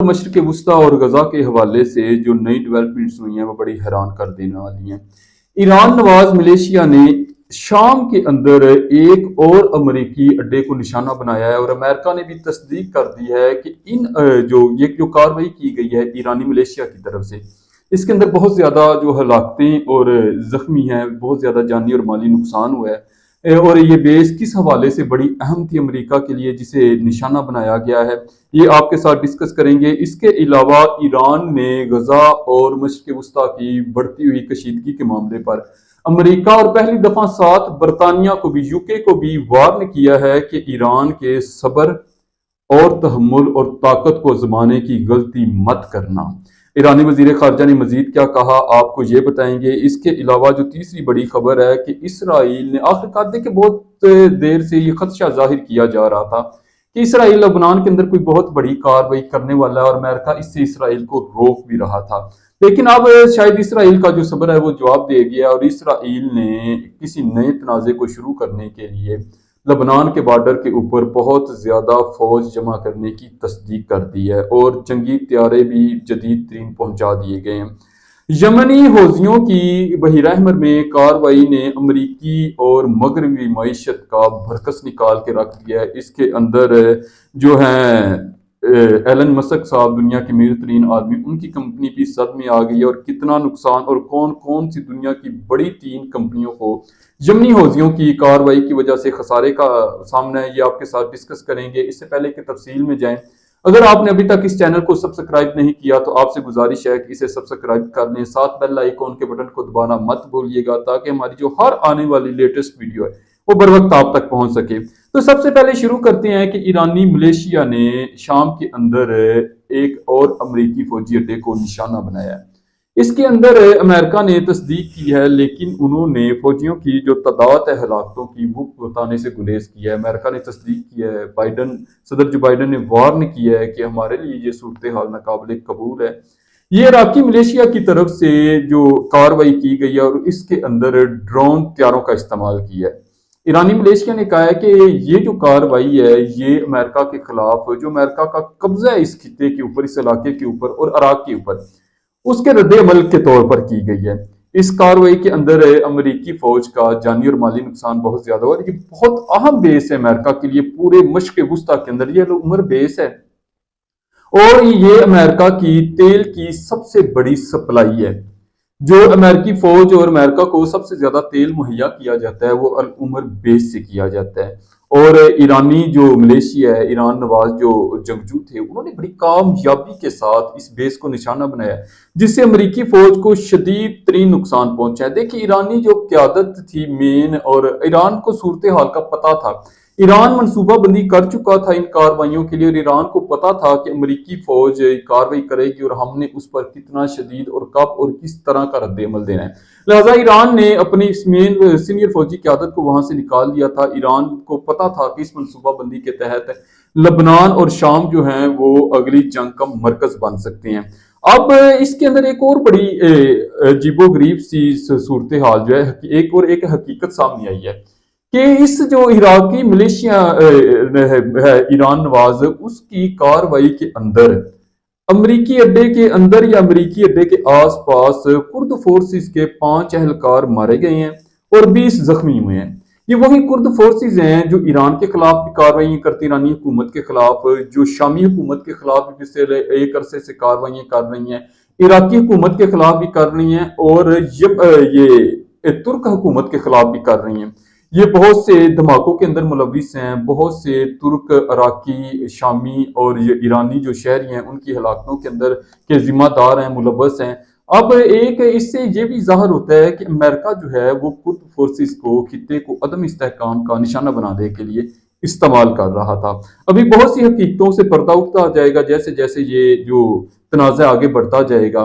मशरिक़ वस्ता और गजा के हवाले से जो नई डेवलपमेंट्स हुई हैं वो बड़ी हैरान कर देने वाली हैं। ईरान नवाज मलेशिया ने शाम के अंदर एक और अमरीकी अड्डे को निशाना बनाया है और अमेरिका ने भी तस्दीक कर दी है कि जो कार्रवाई की गई है ईरानी मलेशिया की तरफ से, इसके अंदर बहुत ज़्यादा जो हलाकतें और ज़ख्मी हैं, बहुत ज़्यादा जानी और माली नुकसान हुआ है। और ये बेस किस हवाले से बड़ी अहम थी अमेरिका के लिए जिसे निशाना बनाया गया है, ये आपके साथ डिस्कस करेंगे। इसके अलावा ईरान ने गजा और मशरिक़ वस्ता की बढ़ती हुई कशीदगी के मामले पर अमेरिका और पहली दफा साथ बरतानिया को भी, यूके को भी वार्न किया है कि ईरान के सब्र और तहम्मुल और ताकत को आजमाने की गलती मत करना। ईरानी वजीर खारजा ने मजीद क्या कहा, आपको ये बताएंगे। इसके अलावा जो तीसरी बड़ी खबर है कि इसराइल ने आखिरकार, देखिए बहुत देर से ये खदशा जाहिर किया जा रहा था कि इसराइल लबनान के अंदर कोई बहुत बड़ी कार्रवाई करने वाला है और अमेरिका इससे इसराइल को रोक भी रहा था, लेकिन अब शायद इसराइल का जो सब्र है वो जवाब दे गया और इसराइल ने किसी नए तनाज़े को शुरू करने के लिए लबनान के बॉर्डर के ऊपर बहुत ज़्यादा फौज जमा करने की तस्दीक कर दी है और जंगी तैयारे भी जदीद तरीन पहुंचा दिए गए हैं। यमनी हौजियों की बहिरा अहमर में कार्रवाई ने अमरीकी और मगरबी मईशत का भरकस निकाल के रख दिया है। इसके अंदर जो है एलन मस्क साहब, दुनिया के अमीर तरीन आदमी, उनकी कंपनी भी सद में आ गई है और कितना नुकसान, और कौन कौन सी दुनिया की बड़ी 3 कंपनियों को यमनी हौजियों की कार्रवाई की वजह से खसारे का सामना है, ये आपके साथ डिस्कस करेंगे। इससे पहले कि तफसील में जाएं, अगर आपने अभी तक इस चैनल को सब्सक्राइब नहीं किया तो आपसे गुजारिश है कि इसे सब्सक्राइब कर लें, साथ बेल आइकॉन के बटन को दबाना मत भूलिएगा ताकि हमारी जो हर आने वाली लेटेस्ट वीडियो है वो बर वक्त आप तक पहुंच सके। तो सबसे पहले शुरू करते हैं कि ईरानी मलेशिया ने शाम के अंदर एक और अमरीकी फौजी अड्डे को निशाना बनाया है। इसके अंदर अमेरिका ने तस्दीक की है, लेकिन उन्होंने फौजियों की जो तादाद है हलाकतों की वो बताने से गुरेज किया है। अमेरिका ने तस्दीक किया है, सदर जो बाइडन ने वार्न किया है कि हमारे लिए ये सूरत हाल नाकाबिल कबूल है। ये इराकी मलेशिया की तरफ से जो कार्रवाई की गई है और इसके अंदर ड्रोन तैयारों का इस्तेमाल किया है। ईरानी मलेशिया ने कहा है कि ये जो कार्रवाई है ये अमेरिका के खिलाफ, जो अमेरिका का कब्जा है इस खिते के ऊपर, इस इलाके के ऊपर और इराक के ऊपर, उसके रद्द अमल के तौर पर की गई है। इस कार्रवाई के अंदर अमेरिकी फौज का जानी और माली नुकसान बहुत ज्यादा हुआ। ये बहुत अहम बेस है अमेरिका के लिए, पूरे मशरिक़ वस्ता के अंदर ये उम्र बेस है और ये अमेरिका की तेल की सबसे बड़ी सप्लाई है। जो अमेरिकी फौज और अमेरिका को सबसे ज्यादा तेल मुहैया किया जाता है वो अल उमर बेस से किया जाता है। और ईरानी जो मलेशिया है, ईरान नवाज जो जंगजू थे, उन्होंने बड़ी कामयाबी के साथ इस बेस को निशाना बनाया जिससे अमेरिकी फौज को शदीद तरीन नुकसान पहुंचा है। देखिए ईरानी जो क्यादत थी मेन, और ईरान को सूरत हाल का पता था, ईरान मनसूबाबंदी कर चुका था इन कार्रवाइयों के लिए और ईरान को पता था कि अमेरिकी फौज कार्रवाई करेगी और हमने उस पर कितना शदीद और कब और किस तरह का रद्द-ए-अमल देना है। लिहाजा ईरान ने अपनी मेन सीनियर फौजी क्यादत को वहां से निकाल दिया था। ईरान को पता था कि इस मनसूबाबंदी के तहत लबनान और शाम जो है वो अगली जंग का मरकज बन सकते हैं। अब इसके अंदर एक और बड़ी अजीबोगरीब सी सूरत हाल जो है, एक हकीकत सामने आई है कि इस जो इराकी मलेशिया है ईरान नवाज, उसकी कार्रवाई के अंदर अमरीकी अड्डे के अंदर या अमरीकी अड्डे के आसपास कुर्द फोर्सेस के 5 एहलकार मारे गए हैं और 20 जख्मी हुए हैं। ये वही कुर्द फोर्सेस हैं जो ईरान के खिलाफ भी कार्रवाई करती, ईरानी हुकूमत के खिलाफ, जो शामी हुकूमत के खिलाफ भी पिछले एक अरसे से कार्रवाई कर रही हैं, इराकी हुकूमत के खिलाफ भी कर रही हैं और ये तुर्क हुकूमत के खिलाफ भी कर रही हैं। ये बहुत से धमाकों के अंदर मुलविस हैं, बहुत से तुर्क, इराकी, शामी और ये ईरानी जो शहरी हैं उनकी हलाकतों के अंदर के जिम्मेदार हैं, मुलव्वस हैं। अब एक इससे ये भी जाहिर होता है कि अमेरिका जो है वो कुर्द फोर्सेस को, खिते को अदम इस्तेहकाम का निशाना बनाने के लिए इस्तेमाल कर रहा था। अभी बहुत सी हकीकतों से पर्दा उठता जाएगा जैसे जैसे ये जो तनाज़ा आगे बढ़ता जाएगा।